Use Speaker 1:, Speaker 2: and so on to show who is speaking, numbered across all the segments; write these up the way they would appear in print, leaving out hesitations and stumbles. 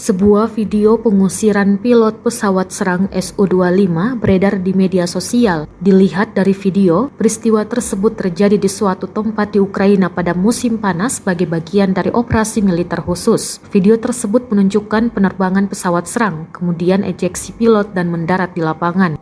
Speaker 1: Sebuah video pengusiran pilot pesawat serang Su-25 beredar di media sosial. Dilihat dari video, peristiwa tersebut terjadi di suatu tempat di Ukraina pada musim panas sebagai bagian dari operasi militer khusus. Video tersebut menunjukkan penerbangan pesawat serang, kemudian ejeksi pilot dan mendarat di lapangan.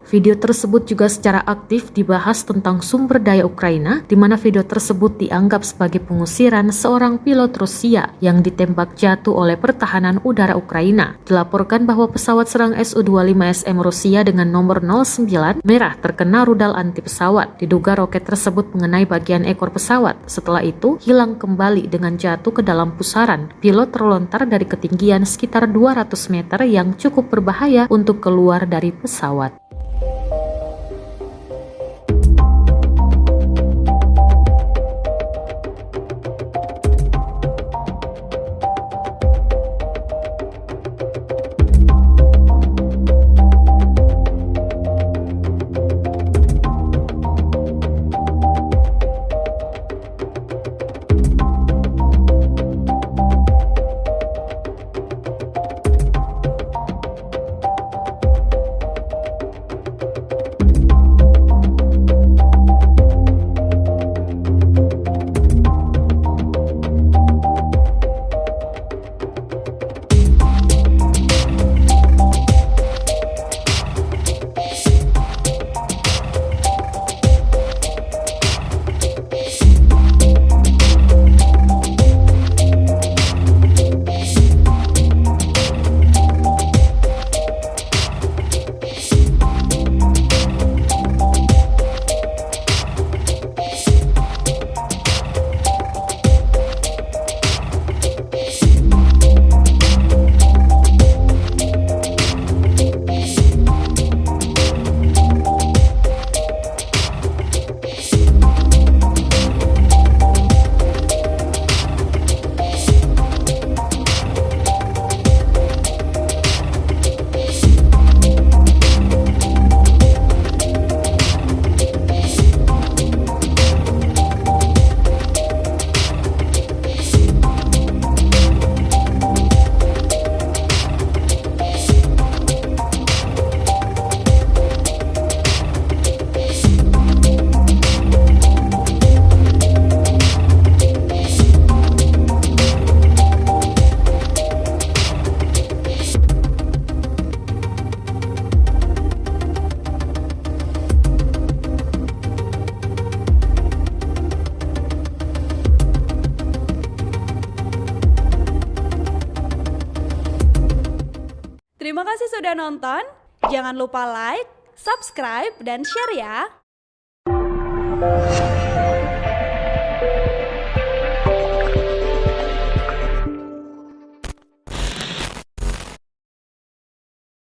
Speaker 1: Video tersebut juga secara aktif dibahas tentang sumber daya Ukraina, di mana video tersebut dianggap sebagai pengusiran seorang pilot Rusia yang ditembak jatuh oleh pertahanan udara Ukraina. Dilaporkan bahwa pesawat serang Su-25SM Rusia dengan nomor 09 merah terkena rudal anti pesawat. Diduga roket tersebut mengenai bagian ekor pesawat. Setelah itu, hilang kembali dengan jatuh ke dalam pusaran. Pilot terlontar dari ketinggian sekitar 200 meter yang cukup berbahaya untuk keluar dari pesawat.
Speaker 2: Terima kasih sudah nonton. Jangan lupa like, subscribe, dan share ya.